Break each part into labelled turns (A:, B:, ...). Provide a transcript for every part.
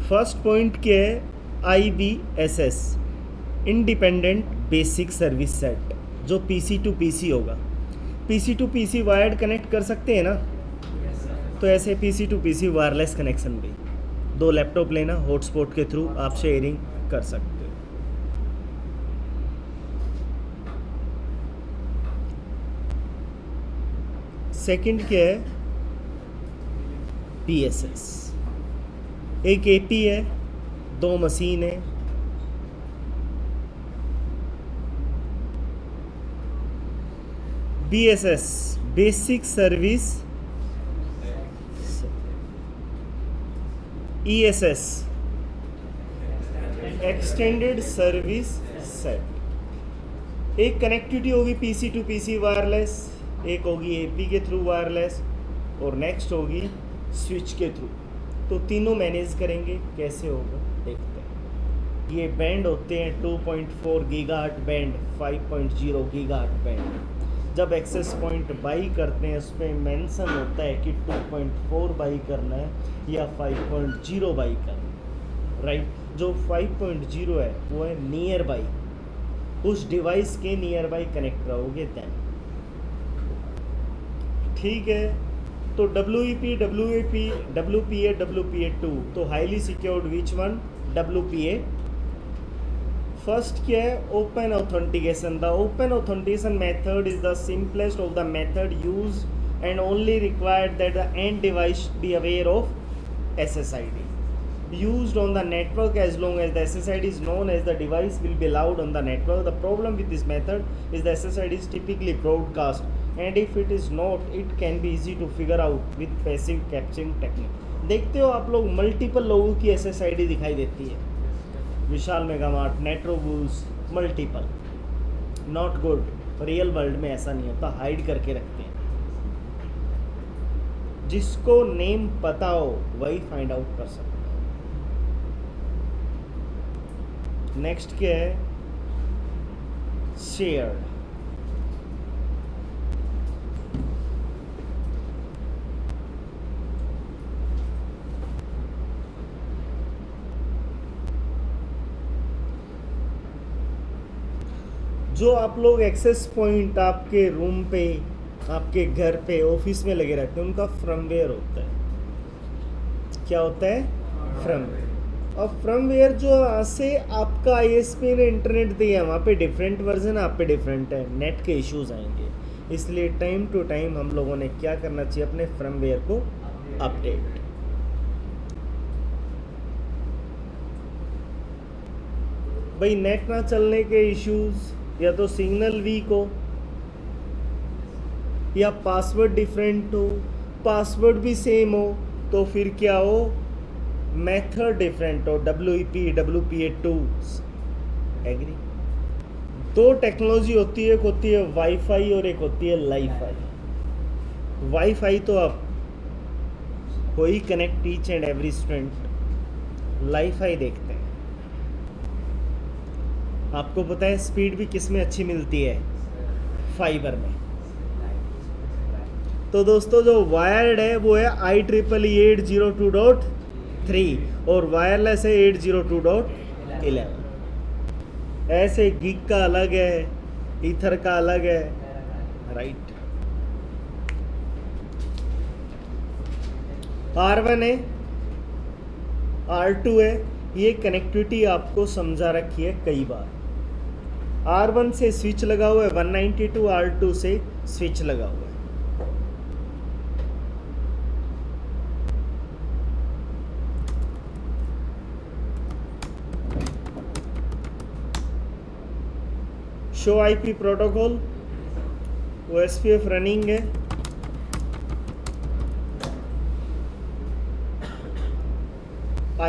A: First point क्या है, IBSS independent basic service set, जो PC टू PC होगा। PC to PC wired connect कर सकते हैं ना, तो ऐसे PC to PC wireless connection भी, 2 लैपटॉप लेना, हॉटस्पॉट के थ्रू आप शेयरिंग कर सकते हो। सेकंड क्या है, PSS, एक AP है, 2 मशीन है, BSS basic service, ESS extended service set. एक कनेक्टिविटी होगी PC टू PC वायरलेस, एक होगी AP के थ्रू वायरलेस, और नेक्स्ट होगी स्विच के थ्रू। तो तीनों मैनेज करेंगे, कैसे होगा देखते हैं। ये बैंड होते हैं 2.4 गीगाहर्ट्ज बैंड, 5.0 गीगाहर्ट्ज बैंड। जब एक्सेस पॉइंट बाई करते हैं उसमें मेंशन होता है कि 2.4 बाई करना है या 5.0 बाई करना है, राइट। जो 5.0 है वो है नियर बाई, उस डिवाइस के नियर बाई कनेक्ट रहोगे देन, ठीक है। तो WEP, WAP, WPA, WPA2, तो highly secured which one, WPA। First क्या है, open authentication. The open authentication method is the simplest of the method use and only required that the end device be aware of SSID used on the network as long as the SSID is known as the device will be allowed on the network. The problem with this method is the SSID is typically broadcast and if it is not, it can be easy to figure out with passive capturing technique. देखते हो आप लोग, multiple लोगों की SSID दिखाई देती है, विशाल मेगामार्ट, नेट्रोबूल्स, multiple. Not good, real world में ऐसा नहीं होता, हाइड करके रखते हैं। जिसको नेम पता हो वही फाइंड आउट कर सकता है। नेक्स्ट क्या है, शेयर्ड। जो आप लोग एक्सेस पॉइंट आपके रूम पे, आपके घर पे, ऑफिस में लगे रहते हैं, उनका फर्मवेयर होता है। क्या होता है? फर्मवेयर। और फर्मवेयर जो से आपका ISP ने इंटरनेट दिया, वहाँ पे डिफरेंट वर्जन, आप पे डिफरेंट है, नेट के इश्यूज आएंगे। इसलिए टाइम टू टाइम हम लोगों ने क्या करना चाहिए, अपने फर्मवेयर को अपडेट। भाई नेट ना चलने के इश्यूज, या तो सिग्नल वीक हो, या पासवर्ड डिफरेंट हो, पासवर्ड भी सेम हो, तो फिर क्या हो, मेथड डिफरेंट हो, WEP, WPA2। एग्री? 2 टेक्नोलॉजी होती है, एक होती है वाईफाई और एक होती है लाईफाई। वाईफाई तो आप हो ही connect each and every student. Lifi देखते हैं, आपको पता है स्पीड भी किस में अच्छी मिलती है? फाइबर में। तो दोस्तों जो वायर्ड है वो है IEEE 802.3 और वायरलेस है 802.11। ऐसे गीग का अलग है, ईथर का अलग है, राइट। R1 है, R2 है, ये कनेक्टिविटी आपको समझा रखी है कई बार। R1 से स्विच लगा हुआ है 192, R2 से स्विच लगा हुआ है। Show IP protocol, OSPF running है,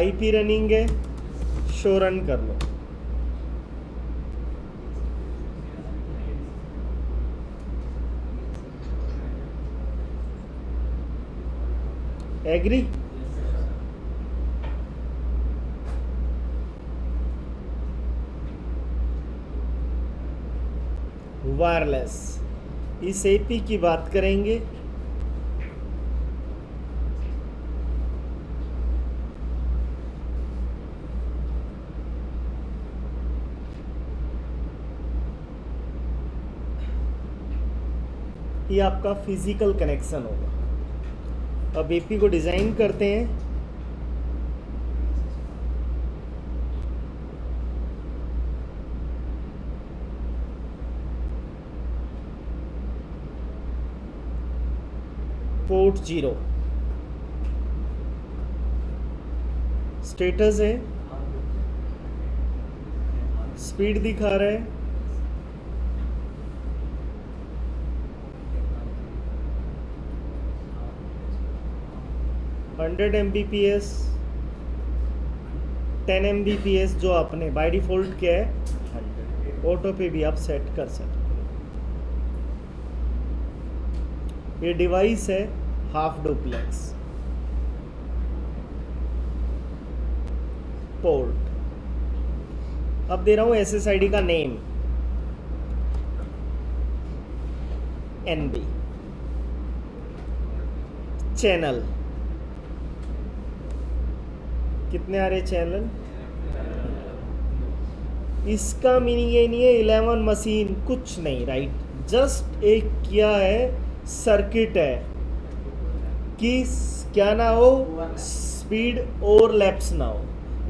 A: IP रनिंग है, शो रन कर लो। एग्री? वायरलेस, इस AP की बात करेंगे। ये आपका फिजिकल कनेक्शन होगा। अब एपी को डिज़ाइन करते हैं। पोर्ट 0 स्टेटस है, स्पीड दिखा रहा है, हंड्रेड Mbps 10 Mbps जो आपने बाय डिफ़ॉल्ट किया है 100, ऑटो पे भी आप सेट कर सकते हो। ये डिवाइस है हाफ डुप्लेक्स पोर्ट। अब दे रहा हूँ SSID का नेम NB, चैनल कितने आ रहे चैनल, इसका मीनिंग ये नहीं है 11 मशीन, कुछ नहीं, राइट। जस्ट एक क्या है सर्किट है कि क्या ना हो, स्पीड और लैप्स ना हो,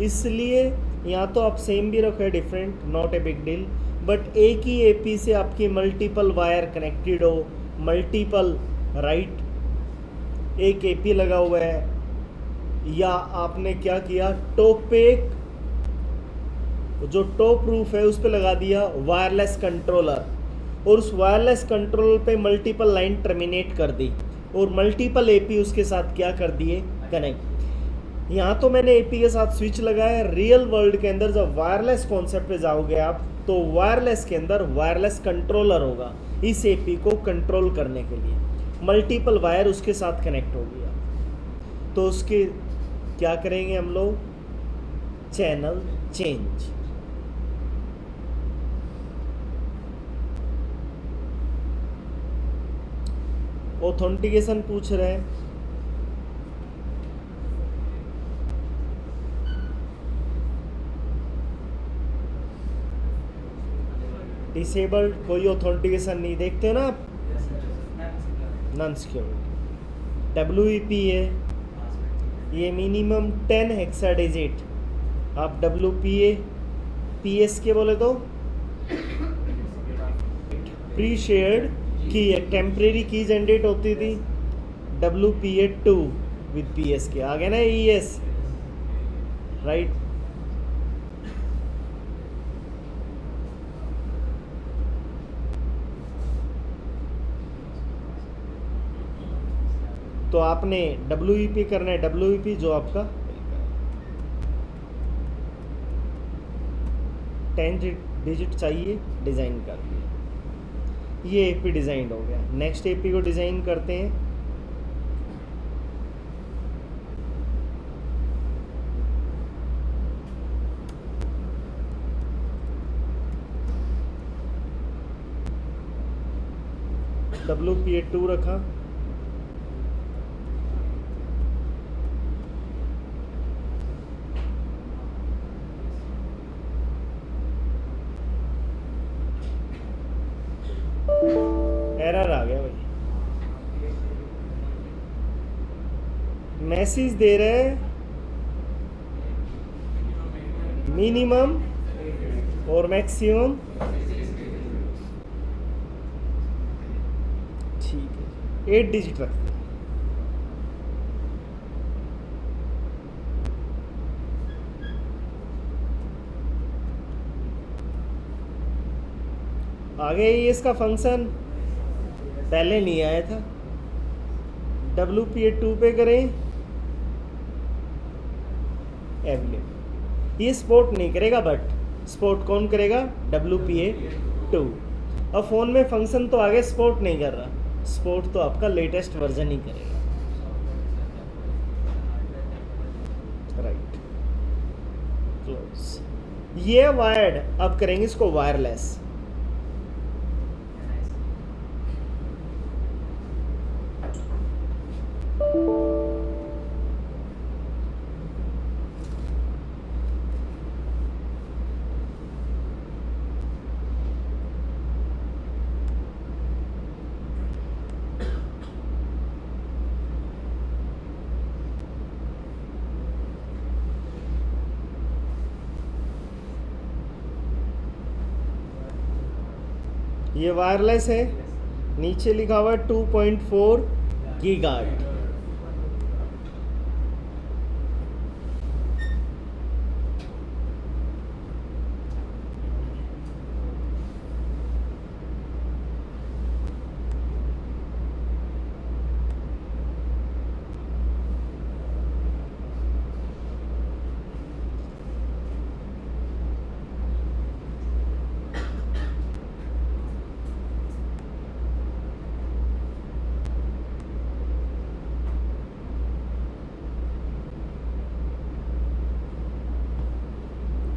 A: इसलिए या तो आप सेम भी रखो, different, not a big deal. But एक ही एपी से आपकी मल्टीपल वायर कनेक्टेड हो, मल्टीपल, राइट। एक एपी लगा हुआ है, या आपने क्या किया, टॉप पे जो टॉप रूफ है उस पे लगा दिया वायरलेस कंट्रोलर, और उस वायरलेस कंट्रोलर पे मल्टीपल लाइन टर्मिनेट कर दी, और मल्टीपल एपी उसके साथ क्या कर दिए, कनेक्ट। यहाँ तो मैंने एपी के साथ स्विच लगाया। रियल वर्ल्ड के अंदर जब वायरलेस कॉन्सेप्ट पे जाओगे आप, तो वायरलेस के अंदर वायरलेस कंट्रोलर होगा इस एपी को कंट्रोल करने के लिए, मल्टीपल वायर उसके साथ कनेक्ट होगी। तो उसके क्या करेंगे हम लोग, चैनल चेंज। ऑथेंटिकेशन पूछ रहे हैं, डिसेबल्ड, कोई ऑथेंटिकेशन नहीं, देखते हो ना आप, नॉन सिक्योरिटी। WEP है, ये मिनिमम 10 हेक्साडेजिट, आप WPA PS के बोले तो प्री शेयर्ड की, एक टेम्परेरी की जनरेट होती थी, WPA2 विद PS के आ गया ना, ES, राइट। तो आपने WEP करना है, WEP जो आपका 10 डिजिट चाहिए, डिज़ाइन कर दिया। ये एपी डिज़ाइन हो गया। नेक्स्ट एपी को डिज़ाइन करते हैं। WPA2 रखा, एरर आ गया भाई, मैसेज दे रहे हैं मिनिमम और मैक्सिमम, ठीक है, 8 डिजिट रखते हैं। आगे ये इसका फंक्शन पहले नहीं आया था, WPA2 पे करें, अवेलेबल। ये सपोर्ट नहीं करेगा, बट सपोर्ट कौन करेगा, WPA2। अब फ़ोन में फंक्शन तो आगे सपोर्ट नहीं कर रहा, सपोर्ट तो आपका लेटेस्ट वर्जन ही करेगा, राइट। क्लोज। ये वायर्ड, अब करेंगे इसको वायरलेस। ये वायरलेस है, नीचे लिखा हुआ है 2.4 gigahertz.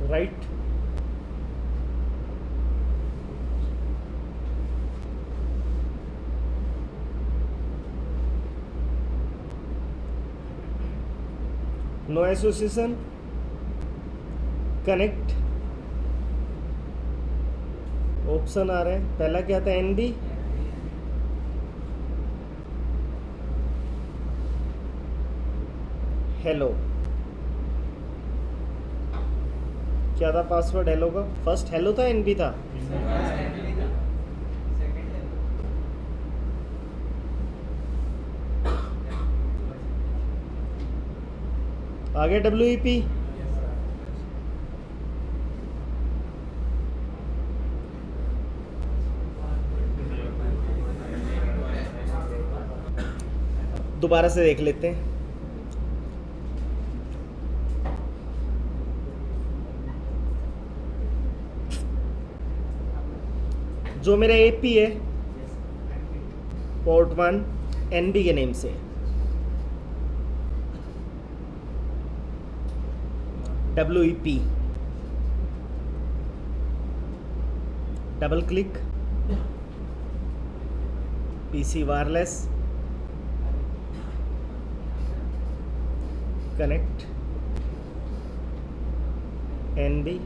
A: Right, no association, connect option आ रहे हैं। पहला क्या था, एनबी, हेलो, क्या था पासवर्ड हेलो का? फर्स्ट हेलो था, एनबी था? आगे WEP, दोबारा से देख लेते हैं। जो मेरा AP है पोर्ट 1 NB के नेम से, WEP, double click, PC wireless, connect, NB,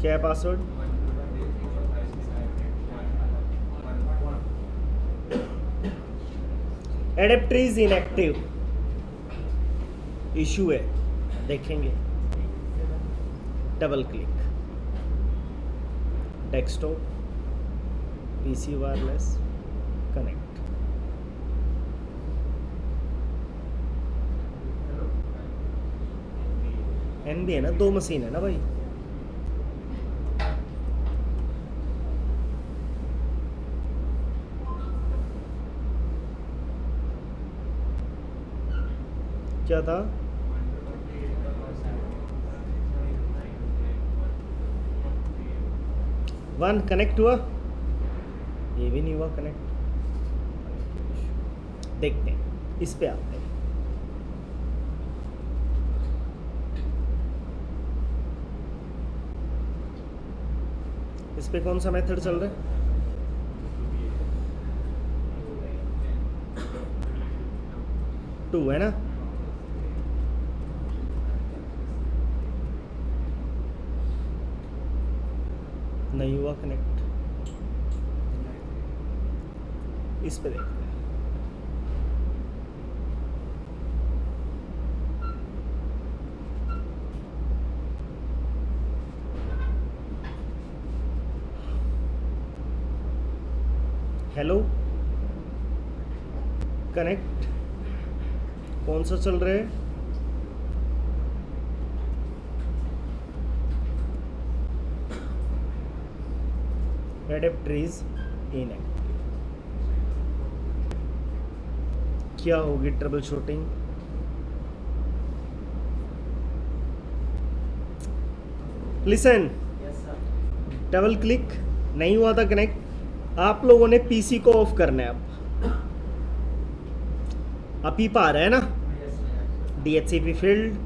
A: क्या है password? Adapter is inactive, issue है, देखेंगे। Double click, desktop, PC wireless, connect. NB है ना, 2 मशीन है ना भाई। क्या था? वन कनेक्ट हुआ, ये भी नहीं हुआ कनेक्ट। देखते हैं, इस पे आते हैं। इस पे कौन सा मेथड चल रहा है? टू है ना? नहीं हुआ कनेक्ट। इस पे देखते हैं। हेलो, कनेक्ट, कौन सा चल रहा है? Adapter is inactive. क्या होगी trouble shooting? Listen, double click, नहीं हुआ था कनेक्ट। आप लोगों ने पीसी को ऑफ करना है। अब ही पा रहा है ना, DHCP फील्ड,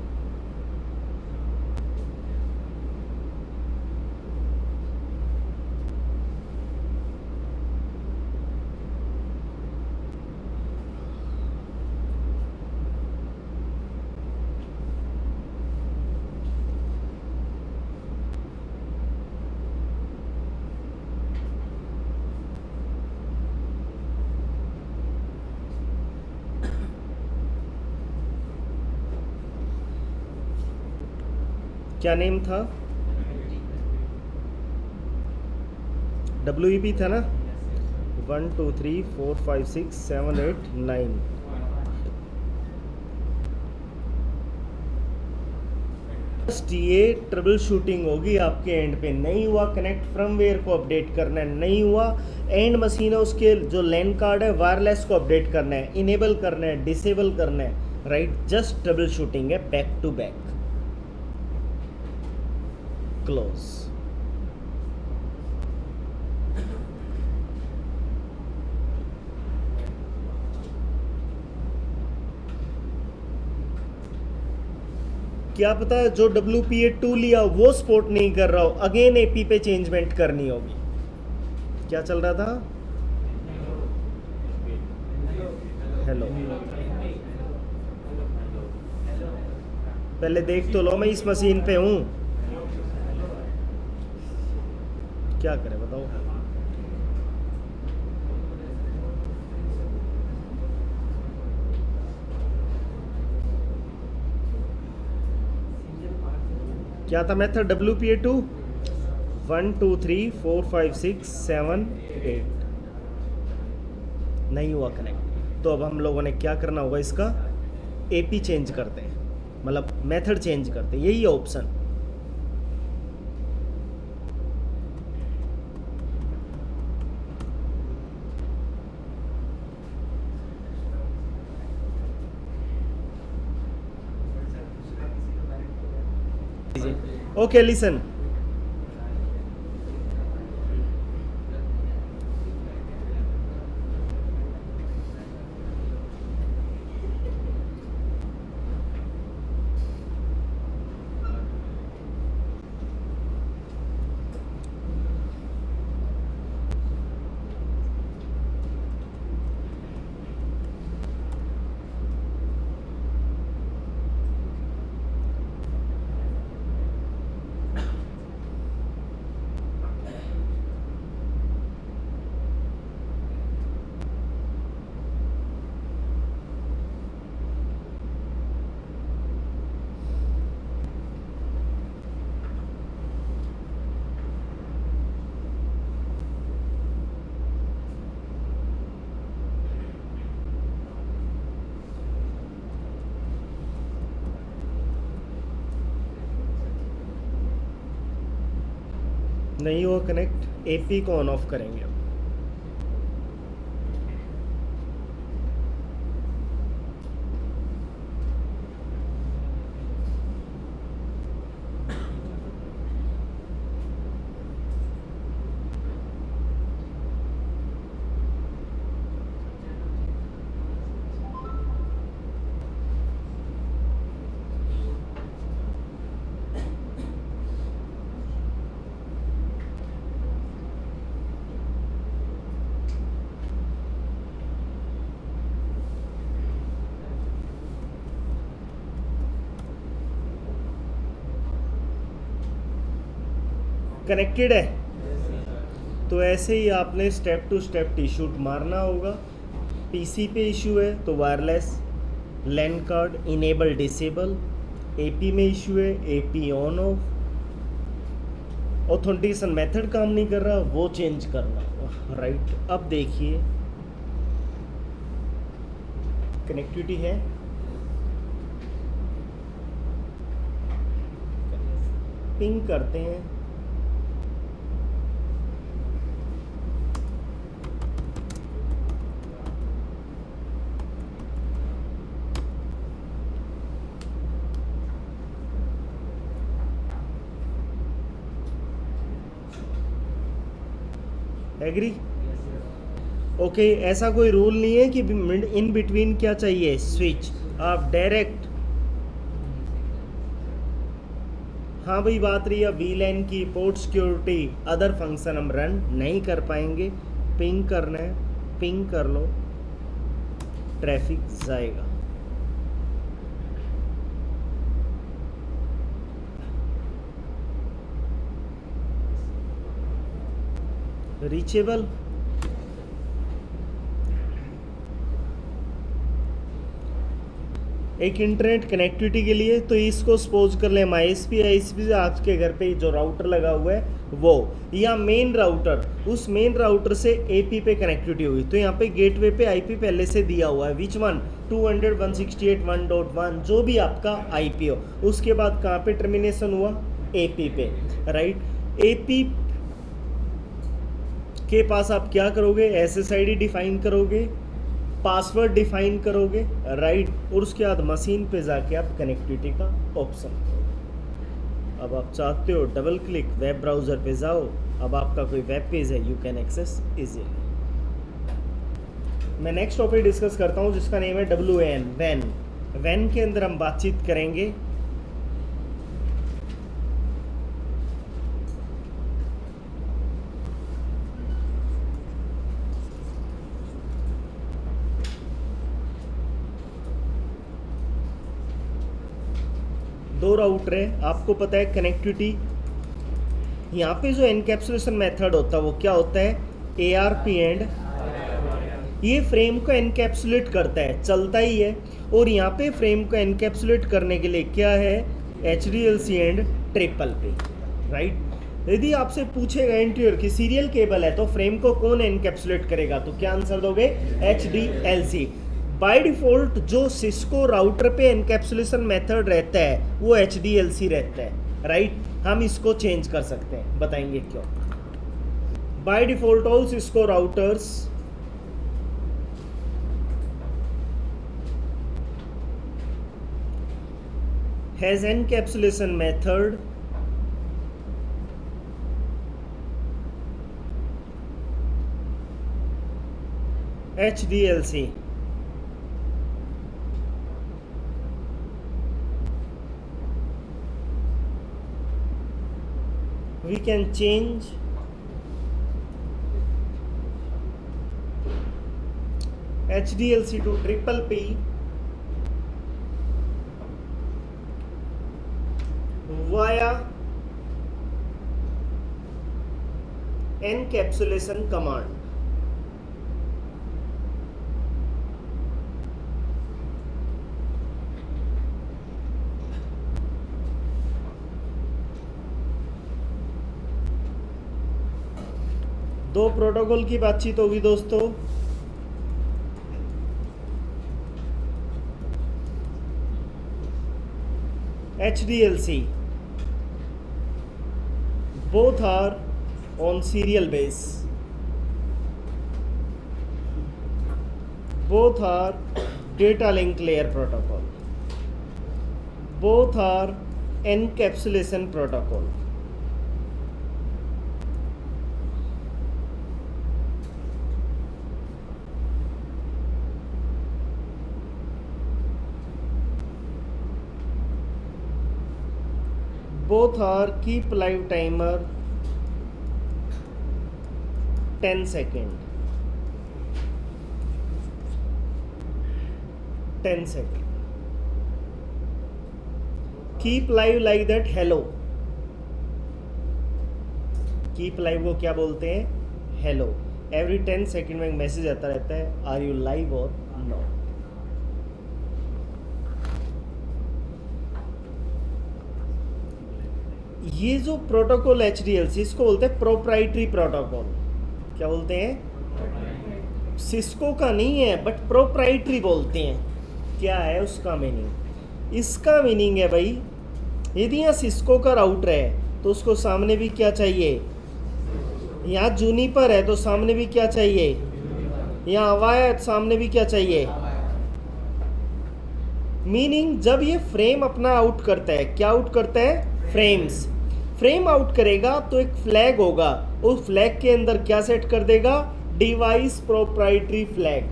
A: क्या नेम था? WEP था ना, 1 2 3 4 5 6 7 8 9। ये ट्रबल शूटिंग होगी आपके एंड पे। नहीं हुआ कनेक्ट, फर्मवेयर को अपडेट करना है। नहीं हुआ, एंड मशीन है उसके जो लैन कार्ड है वायरलेस को अपडेट करना है, इनेबल करना है, डिसेबल करना है, राइट। जस्ट ट्रबल शूटिंग है, बैक टू बैक। क्लोज। क्या पता है जो WPA2 लिया वो सपोर्ट नहीं कर रहा हो, अगेन AP पे चेंजमेंट करनी होगी। क्या चल रहा था? हेलो, पहले देख तो लो, मैं इस मशीन पे हूँ। क्या करें बताओ? क्या था मेथड WPA2? 1 2 3 4 5 6 7 8। नहीं हुआ कनेक्ट, तो अब हम लोगों ने क्या करना होगा, इसका AP चेंज करते हैं, मतलब मेथड चेंज करते हैं। यही है ऑप्शन। ओके लिसन, नहीं हुआ कनेक्ट, AP को ऑन ऑफ करेंगे अब। कनेक्टेड है, तो ऐसे ही आपने step to step T shoot मारना होगा। PC पे इशू है तो wireless, LAN card enable disable. AP में इशू है, AP on off. Authentication method काम नहीं कर रहा, वो चेंज करना, राइट। अब देखिए कनेक्टिविटी है, पिंग करते हैं। एग्री? ओके, ऐसा कोई रूल नहीं है कि इन बिटवीन क्या चाहिए, स्विच। आप डायरेक्ट, हाँ भाई बात रही है VLAN की, पोर्ट सिक्योरिटी, अदर फंक्शन हम रन नहीं कर पाएंगे। पिंग करना है, पिंग कर लो, ट्रैफिक जाएगा। रीचेबल, एक इंटरनेट कनेक्टिविटी के लिए तो इसको सपोज कर लें हम ISP से आपके घर पे जो राउटर लगा हुआ है वो, या मेन राउटर, उस मेन राउटर से एपी पे कनेक्टिविटी हुई, तो यहाँ पे गेटवे पे आईपी पहले से दिया हुआ है, विच वन 200.168.1.1 जो भी आपका आईपी हो, उसके बाद कहाँ पे टर्मिनेशन हुआ, एपी पे, राइट। एपी के पास आप क्या करोगे, एसएसआईडी डिफाइन करोगे, पासवर्ड डिफाइन करोगे, राइट, और उसके बाद मशीन पे जाके आप कनेक्टिविटी का ऑप्शन करोगे। अब आप चाहते हो डबल क्लिक वेब ब्राउज़र पे जाओ, अब आपका कोई वेब पेज है, यू कैन एक्सेस इजीली। मैं नेक्स्ट टॉपिक डिस्कस करता हूँ जिसका नेम है WAN, वैन। वैन के अंदर हम बातचीत करेंगे दो राउटर है, आपको पता है कनेक्टिविटी, यहाँ पे जो एनकैप्सुलेशन मेथड होता है वो क्या होता है, ARP एंड, ये फ्रेम को एनकैप्सुलेट करता है, चलता ही है, और यहाँ पे फ्रेम को एनकैप्सुलेट करने के लिए क्या है, HDLC एंड TPP, राइट। यदि आपसे पूछेगा इंटीरियर की सीरियल केबल है तो फ्रेम को कौन एनकैप्सुलेट करेगा, तो क्या आंसर दोगे, HDLC। बाय डिफ़ॉल्ट जो सिस्को राउटर पे एनकैप्सुलेशन मेथड रहता है वो HDLC रहता है, राइट। हम इसको चेंज कर सकते हैं, बताएंगे क्यों। By default all Cisco routers has encapsulation method HDLC। We can change HDLC to TPP via encapsulation command। दो प्रोटोकॉल की बातचीत होगी दोस्तों, HDLC both are on serial base, both are data link layer protocol, both are encapsulation protocol। both are keep live timer 10 second, 10 second, keep live like that hello, keep live को क्या बोलते हैं, hello। every 10 second में एक message आता रहता है, are you live or no। ये जो प्रोटोकॉल HDLC इसको बोलते हैं प्रोप्राइटरी प्रोटोकॉल। क्या बोलते हैं, सिस्को का नहीं है बट प्रोप्राइटरी बोलते हैं। क्या है उसका मीनिंग, इसका मीनिंग है भाई, यदि यहाँ सिस्को का राउटर है तो उसको सामने भी क्या चाहिए, यहाँ जूनिपर है तो सामने भी क्या चाहिए, यहाँ हवाया है तो सामने भी क्या चाहिए। मीनिंग जब ये फ्रेम अपना आउट करता है, क्या आउट करता है, फ्रेम्स, फ्रेम आउट करेगा तो एक फ्लैग होगा, उस फ्लैग के अंदर क्या सेट कर देगा, डिवाइस प्रोप्राइटरी फ्लैग।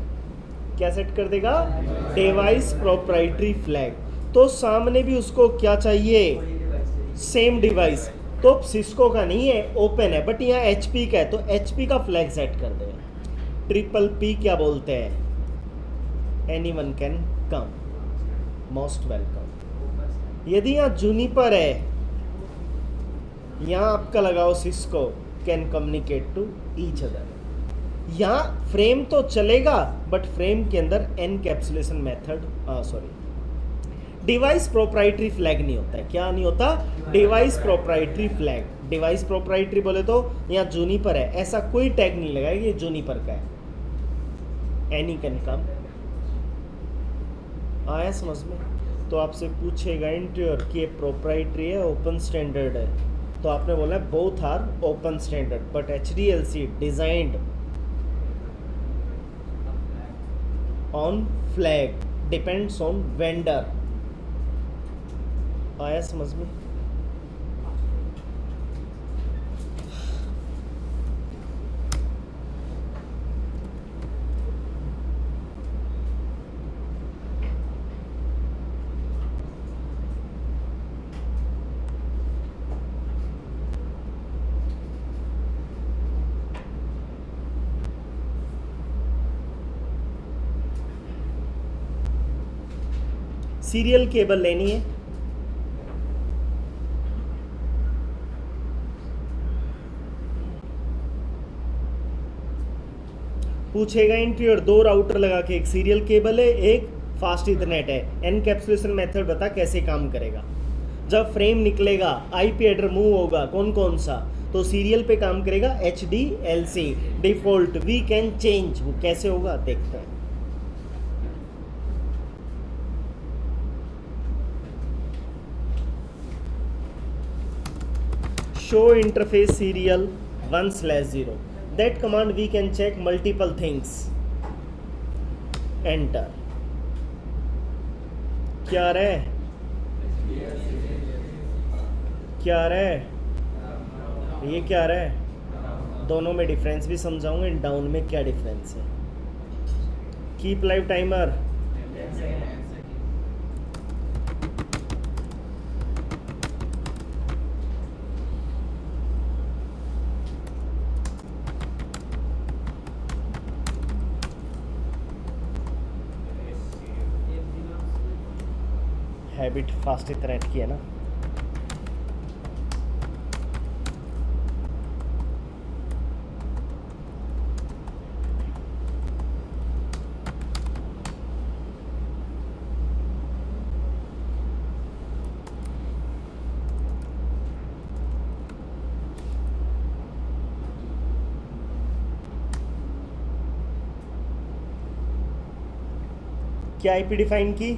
A: क्या सेट कर देगा, डिवाइस प्रोप्राइटरी फ्लैग। तो सामने भी उसको क्या चाहिए, सेम डिवाइस। तो सिस्को का नहीं है, ओपन है, बट यहाँ HP का है तो HP का फ्लैग सेट कर देगा। TPP क्या बोलते हैं, anyone can come, most welcome. यदि यहाँ जूनिपर है, यहाँ आपका लगाओ Cisco, can communicate to each other. यहाँ फ्रेम तो चलेगा बट फ्रेम के अंदर encapsulation method, device proprietary flag नहीं होता है। क्या नहीं होता? Device proprietary flag. Device proprietary बोले तो यहाँ जूनिपर है, ऐसा कोई टैग नहीं लगाएगा ये जूनिपर का है। Any can come. आया समझ में? तो आपसे पूछेगा इंटरव्यूअर कि ये प्रोप्राइटरी है ओपन स्टैंडर्ड है, तो आपने बोला है both are open standard but HDLC designed on flag depends on vendor. आया समझ में? सीरियल केबल लेनी है, पूछेगा इंटरव्यूअर दो राउटर लगा के, एक सीरियल केबल है एक फास्ट इथरनेट है, एनकैप्सुलेशन मेथड बता कैसे काम करेगा। जब फ्रेम निकलेगा आईपी एड्रेस मूव होगा कौन कौन सा, तो सीरियल पे काम करेगा HDLC default, we can change, वो कैसे होगा देखते हैं। show interface serial 1/0, that command we can check multiple things, enter। क्या रहे क्या रहे ये क्या रहे, दोनों में डिफरेंस भी समझाऊंगा, इन डाउन में क्या डिफरेंस है। Keep live timer, habit fast Ethernet की है ना। क्या आईपी डिफाइन की,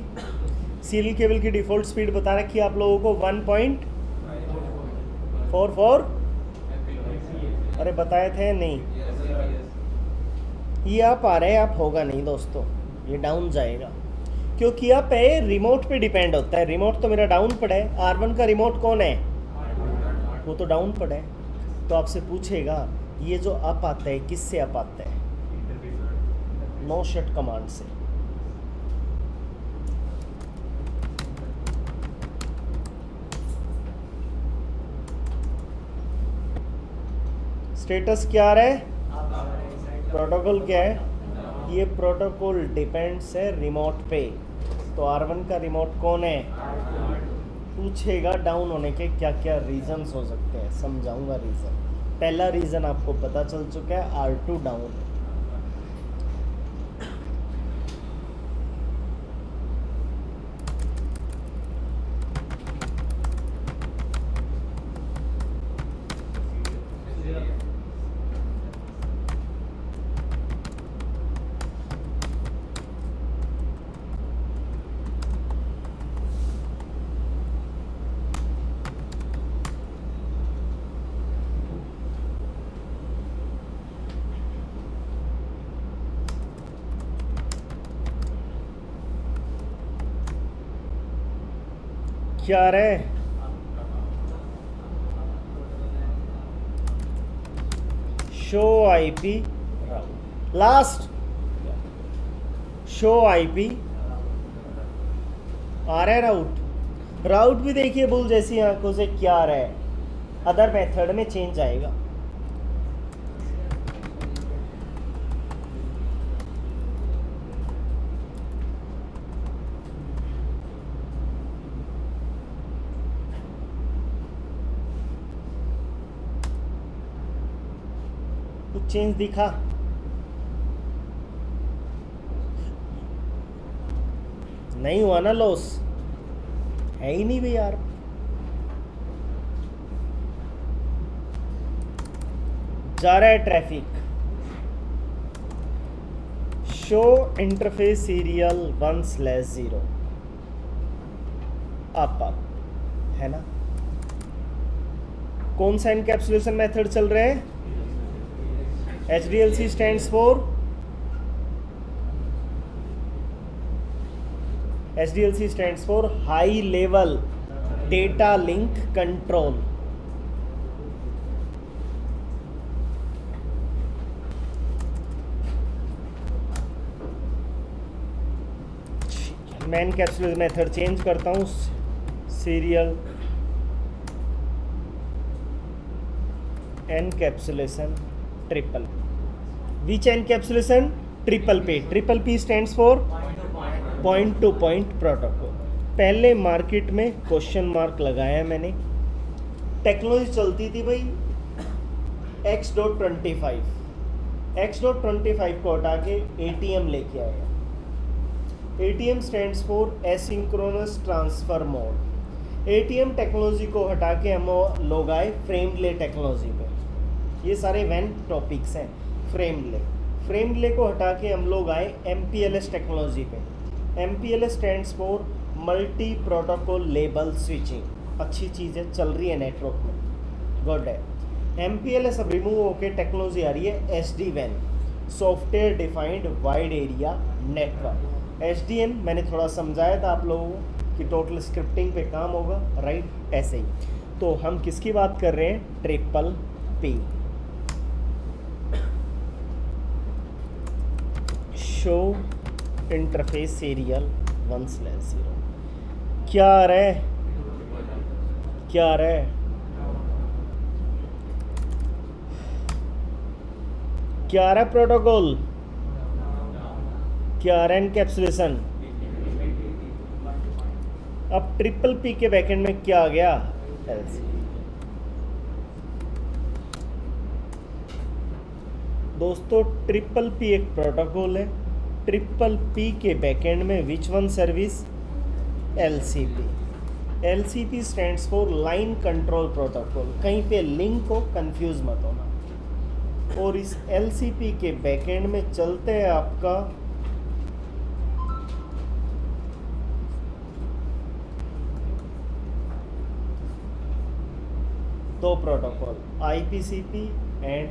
A: सीरियल केबल की डिफ़ॉल्ट स्पीड बता रखी है आप लोगों को 1.44। अरे बताए थे नहीं, ये आप आ रहे हैं, आप होगा नहीं दोस्तों, ये डाउन जाएगा क्योंकि आप पे रिमोट पे डिपेंड होता है। रिमोट तो मेरा डाउन पड़ा है, R1 का रिमोट कौन है, वो तो डाउन पड़ा है। तो आपसे पूछेगा ये जो अप आता है किससे अप आता है, नो शट कमांड से। स्टेटस क्या आ रहा है, प्रोटोकॉल क्या है, ये प्रोटोकॉल डिपेंड्स है रिमोट पे, तो R1 का रिमोट कौन है, पूछेगा डाउन होने के क्या क्या रीजंस हो सकते हैं, समझाऊंगा रीज़न। पहला रीज़न आपको पता चल चुका है, R2 डाउन। क्या रहे, show IP last, show IP आ रहा है राउट। राउट भी देखिए बुल जैसी आंखों से क्या आ रहा है, अदर मेथड में चेंज आएगा। कुछ चेंज दिखा, नहीं हुआ ना लॉस, है ही नहीं भाई यार। जा रहा है traffic, show interface serial 1/0 up है ना। कौन सा एनकैप्सुलेशन मेथड चल रहा है? HDLC stands for high level data link control. मैं एनकैप्सुलेशन मेथड चेंज करता हूँ, serial encapsulation triple. Which encapsulation? Triple P stands for point to point protocol. पहले मार्केट में क्वेश्चन मार्क लगाया मैंने। टेक्नोलॉजी चलती थी भाई X.25 को हटा के ATM लेके आया। ATM stands for asynchronous transfer mode. ATM technology को हटा के हम लोग आए फ्रेम डिले टेक्नोलॉजी पे। ये सारे वैन टॉपिक्स हैं। फ्रेम डिले को हटा के हम लोग आए MPLS टेक्नोलॉजी पे। MPLS stands for multi protocol label switching. अच्छी चीज़ है, चल रही है नेटवर्क में, गुड है। MPLS अब रिमूव होके टेक्नोलॉजी आ रही है SD-WAN, software defined wide area network. SDN मैंने थोड़ा समझाया था आप लोगों को कि टोटल स्क्रिप्टिंग पे काम होगा, राइट? ऐसे ही तो हम किसकी बात कर रहे हैं? Triple P। Show interface serial 1/0। क्या आ रहा है? क्या आ रहा है? क्या आ रहा है? प्रोटोकॉल क्या आ रहा है? एनकैप्सुलेशन। अब ट्रिपल P के बैकएंड में क्या आ गया? LC। दोस्तों ट्रिपल P एक प्रोटोकॉल है। ट्रिपल P के बैकएंड में which one service? LCP। LCP stands for line control protocol. कहीं पे लिंक को कंफ्यूज मत होना। और इस LCP के बैकएंड में चलते हैं आपका दो protocol, IPCP and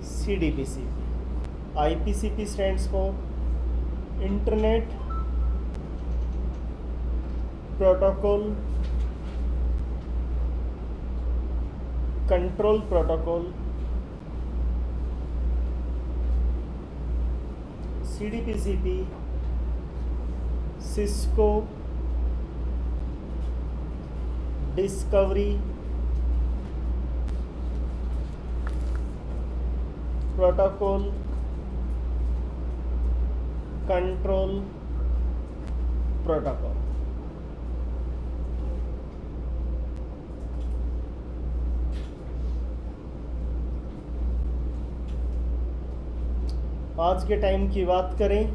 A: CDPCP। IPCP stands for internet protocol control protocol. CDPCP Cisco discovery protocol control protocol. आज के टाइम की बात करें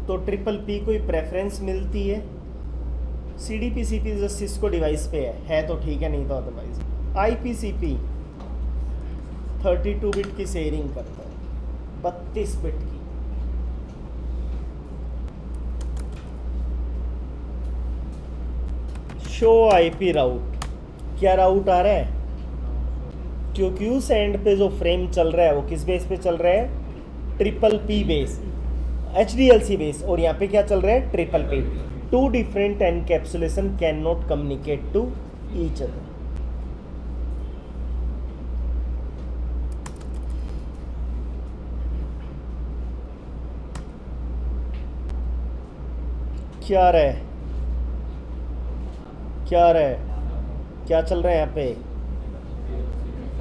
A: तो ट्रिपल P को ही प्रेफरेंस मिलती है। CDPCP जो सिस्को डिवाइस पे है तो ठीक है, नहीं तो अदरवाइज। IPCP 32 बिट की शेयरिंग करता है, 32 बिट की। शो IP राउट। क्या राउट आ रहा है? क्योंकि उस एंड पे जो फ्रेम चल रहा है वो किस बेस पे चल रहा है? Triple P base, HDLC base. और यहाँ पे क्या चल रहा है? Triple P। Two different encapsulation can not communicate to each other. क्या आ रहा है? क्या आ रहा है? क्या चल रहा है यहाँ पे?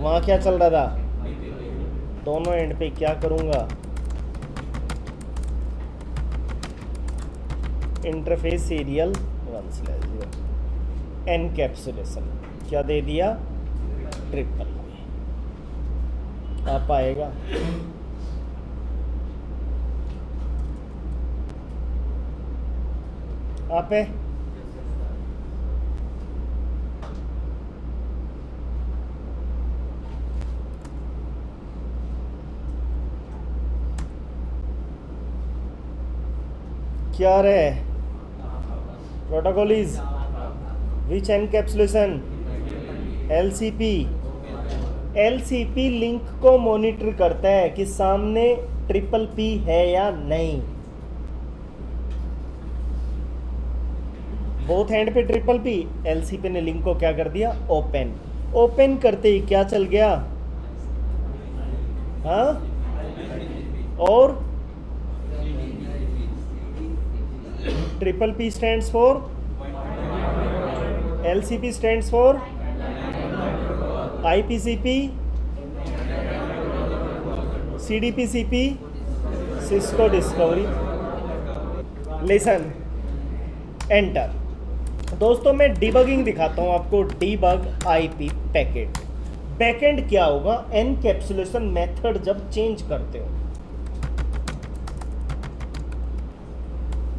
A: वहाँ क्या चल रहा था? दोनों एंड पे क्या करूँगा? Interface serial 1/0 encapsulation. क्या दे दिया? ट्रिपल। आप आएगा आप है क्या रहे protocol is which encapsulation LCP LCP link को मॉनिटर करता है कि सामने ट्रिपल पी है या नहीं। बोथ हैंड पे ट्रिपल पी, एलसीपी ने लिंक को क्या कर दिया ओपन। ओपन करते ही क्या चल गया हाँ और triple P stands for LCP stands for IPCP CDPCP Cisco discovery. Listen enter. दोस्तों मैं डिबगिंग दिखाता हूं आपको। Debug IP packet. बैकएंड क्या होगा एनकैप्सुलेशन मेथड जब चेंज करते हो।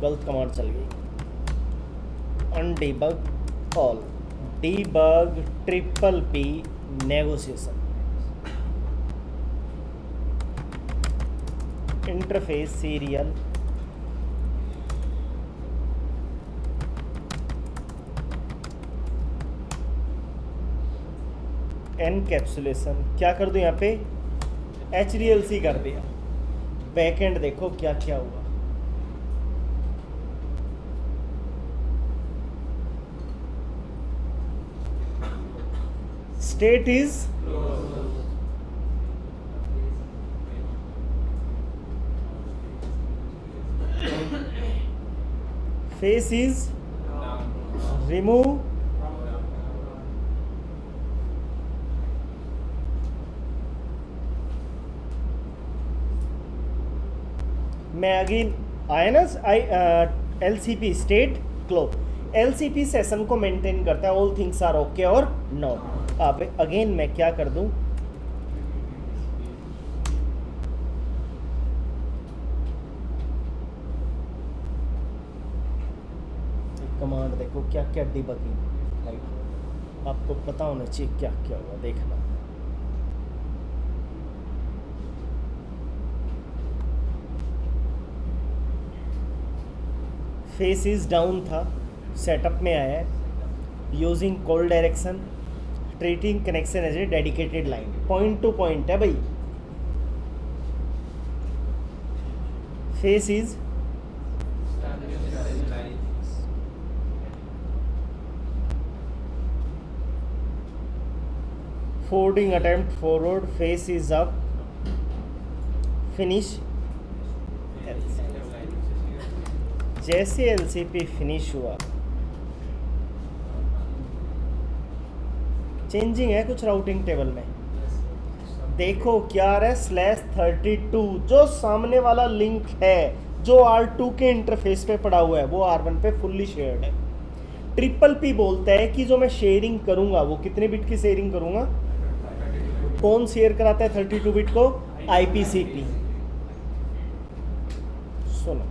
A: गलत कमांड चल गई। Undebug all debug triple P negotiation interface serial encapsulation क्या कर दूं यहाँ पे HDLC कर दिया। बैकएंड देखो क्या क्या हुआ। State is face is remove मैं अगेन आया ना LCP state close. LCP session को मेंटेन करता है ऑल थिंग्स आर ओके और नो। अब अगेन मैं क्या कर दूं कमांड देखो क्या क्या डिबगिंग राइट। आपको पता होना चाहिए क्या क्या हुआ देखना। फेस इज डाउन था सेटअप में आया है using call direction treating connection as a dedicated line. Point to point है भाई। Face is forwarding attempt forward face is up finish जैसे LCP फिनिश हुआ चेंजिंग है कुछ राउटिंग टेबल में। देखो क्या है /32 जो सामने वाला लिंक है जो R2 के इंटरफेस पे पड़ा हुआ है वो R1 पे फुल्ली शेयर्ड है। ट्रिपल पी बोलता है कि जो मैं शेयरिंग करूंगा वो कितने बिट की शेयरिंग करूंगा। कौन शेयर कराता है 32 बिट को IPCP। सुनो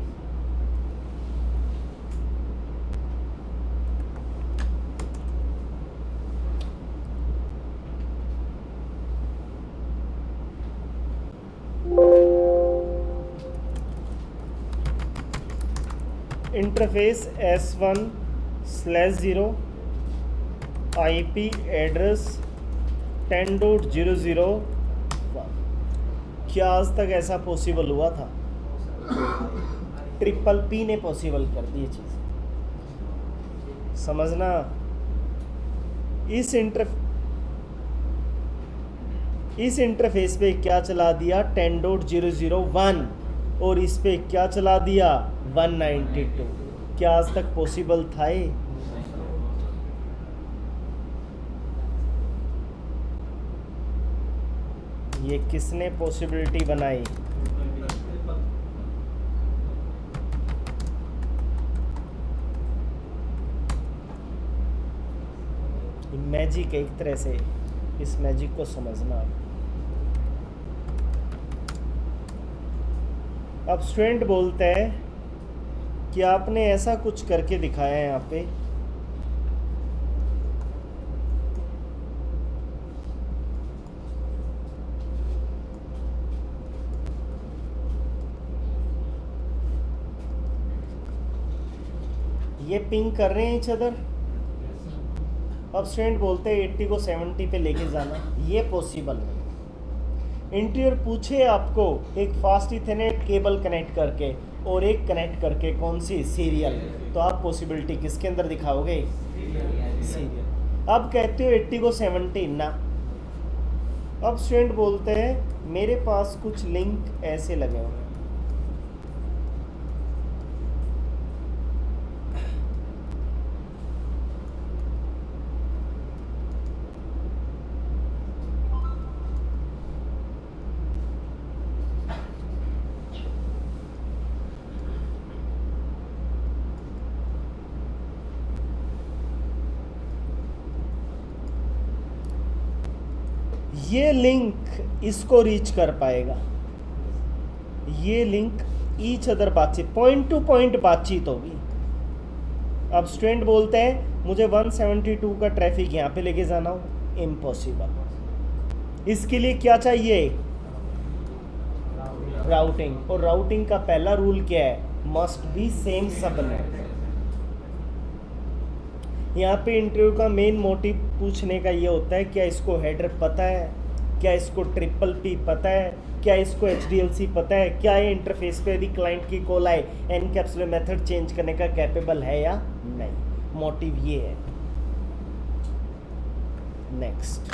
A: इंटरफेस S1/0 IP एड्रेस 10.0.0 क्या आज तक ऐसा पॉसिबल हुआ था। ट्रिपल पी ने पॉसिबल कर दी ये चीज़ समझना। इस इंटरफेस पे क्या चला दिया 10.0.0.1 और इस पे क्या चला दिया 192। क्या आज तक पॉसिबल था ये किसने पॉसिबिलिटी बनाई। मैजिक एक तरह से इस मैजिक को समझना। अब स्टूडेंट बोलते हैं कि आपने ऐसा कुछ करके दिखाया है यहाँ पे, ये पिंग कर रहे हैं इच अदर। अब स्टूडेंट बोलते हैं 80 को 70 पे लेके जाना, ये पॉसिबल नहीं। इंटीरियर पूछे आपको एक फास्ट इथरनेट केबल कनेक्ट करके और एक कनेक्ट करके, कौन सी, सीरियल, तो आप पॉसिबिलिटी किसके अंदर दिखाओगे, सीरियल। अब कहते हो 80 को 70 ना। अब स्टूडेंट बोलते हैं मेरे पास कुछ लिंक ऐसे लगे हुए हैं, ये लिंक इसको रीच कर पाएगा, ये लिंक ईच अदर बातचीत, पॉइंट टू पॉइंट बातचीत होगी। अब स्टूडेंट बोलते हैं मुझे 172 का ट्रैफिक यहाँ पे लेके जाना हो, इम्पॉसिबल। इसके लिए क्या चाहिए, राउटिंग। और राउटिंग का पहला रूल क्या है, मस्ट बी सेम सबनेट। यहाँ पे इंटरव्यू का मेन मोटिव पूछने का ये होता है क्या इसको हेडर पता है, क्या इसको ट्रिपल पी पता है, क्या इसको HDLC पता है, क्या ये इंटरफेस पे यदि क्लाइंट की कॉल आए एनकैप्सुलेट मेथड चेंज करने का कैपेबल है या नहीं। मोटिव ये है। नेक्स्ट,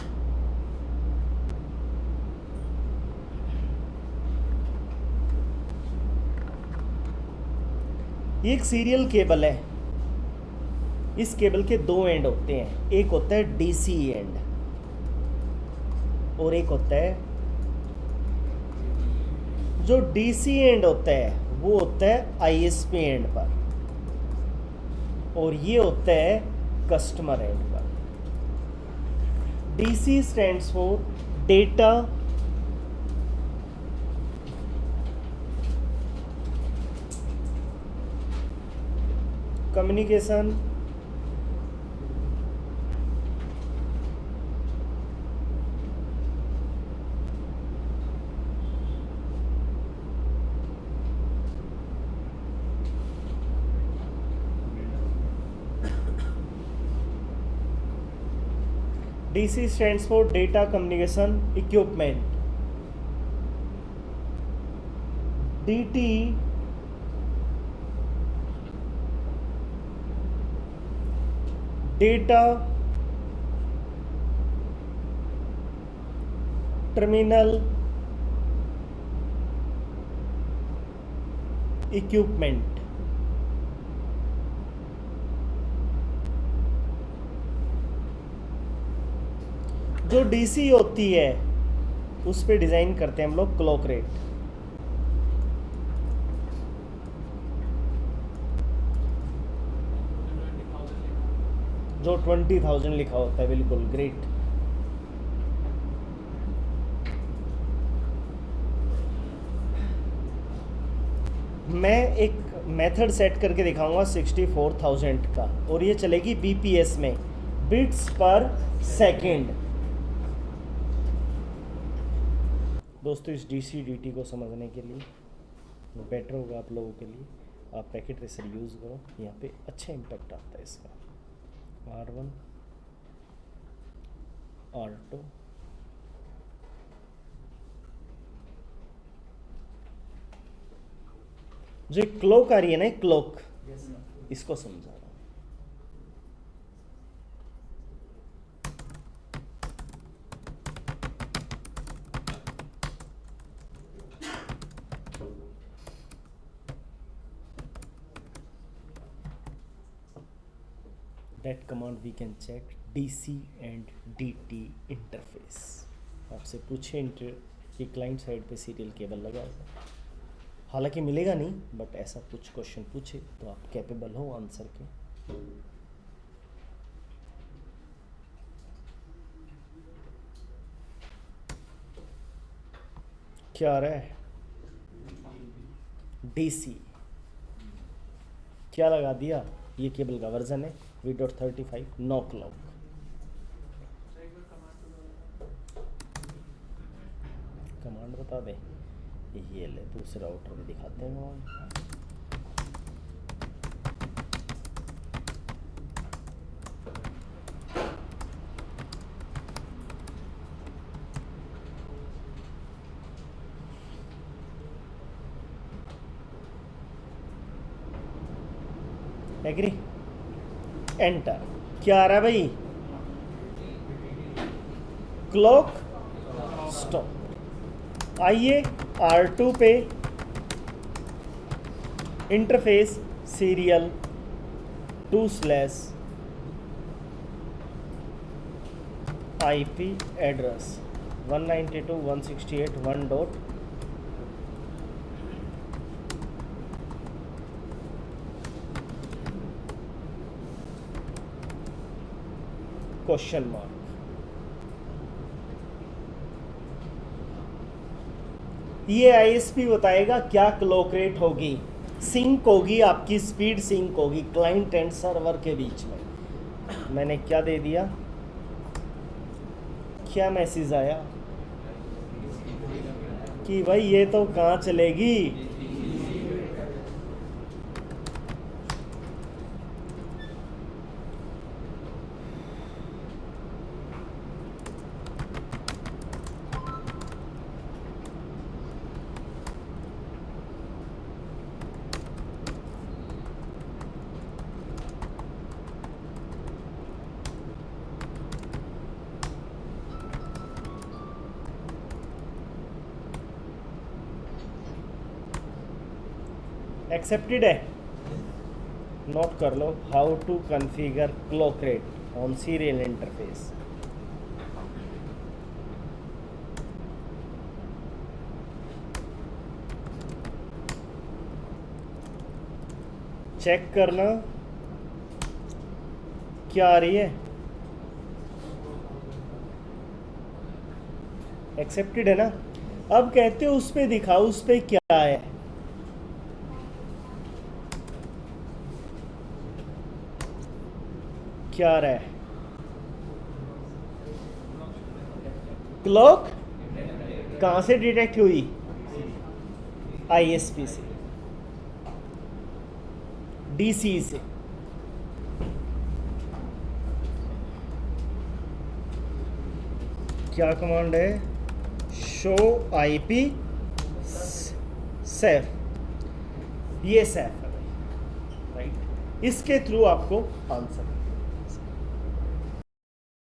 A: ये एक सीरियल केबल है, इस केबल के दो एंड होते हैं, एक होता है DC एंड और एक होता है, जो DC एंड होता है वो होता है ISP एंड पर, और ये होता है कस्टमर एंड पर। DC stands for data communication DC stands for Data Communication Equipment. DT Data Terminal Equipment. जो DC होती है उस पे डिज़ाइन करते हैं हम लोग क्लॉक रेट। जो 20,000 लिखा होता है, बिल्कुल ग्रेट। मैं एक मेथड सेट करके दिखाऊंगा 64,000 का, और ये चलेगी BPS में, बिट्स पर सेकेंड। दोस्तों इस DC DT को समझने के लिए बेटर होगा आप लोगों के लिए आप पैकेट ट्रेसर यूज़ करो, यहाँ पे अच्छा इम्पैक्ट आता है इसका। R1 R2 जो एक क्लॉक आ रही है ना, एक क्लॉक, इसको समझा रहा हूँ। That command we can check DC and DT interface। आपसे पूछे कि क्लाइंट साइड पे सीरियल केबल लगा होगा, हालांकि मिलेगा नहीं, बट ऐसा कुछ क्वेश्चन पूछे तो आप कैपेबल हो आंसर के। क्या आ रहा है, DC। क्या लगा दिया, ये केबल का वर्जन है V.35 नो क्लॉक। कमांड बता दे, ये ले दूसरे राउटर में दिखाते हैं कमांड। Agree, enter. क्या आ रहा है भाई, क्लॉक स्टॉप। आइए R2 पे interface serial 2/IP address 192.168.1. Question mark. ये ISP बताएगा क्या क्लॉक रेट होगी, सिंक होगी, आपकी स्पीड सिंक होगी क्लाइंट एंड सर्वर के बीच में। मैंने क्या दे दिया, क्या मैसेज आया कि भाई ये तो कहाँ चलेगी, एक्सेप्टेड है। नोट कर लो, how to configure clock rate on serial interface. Check करना क्या आ रही है, एक्सेप्टेड है ना। अब कहते हो उस पे दिखाओ, उस पे क्या है, क्या आ रहा है, क्लॉक कहां से डिटेक्ट हुई, ISP से, DC से। क्या कमांड है, शो IP सेफ, ये सेफ है भाई, राइट। इसके थ्रू आपको आंसर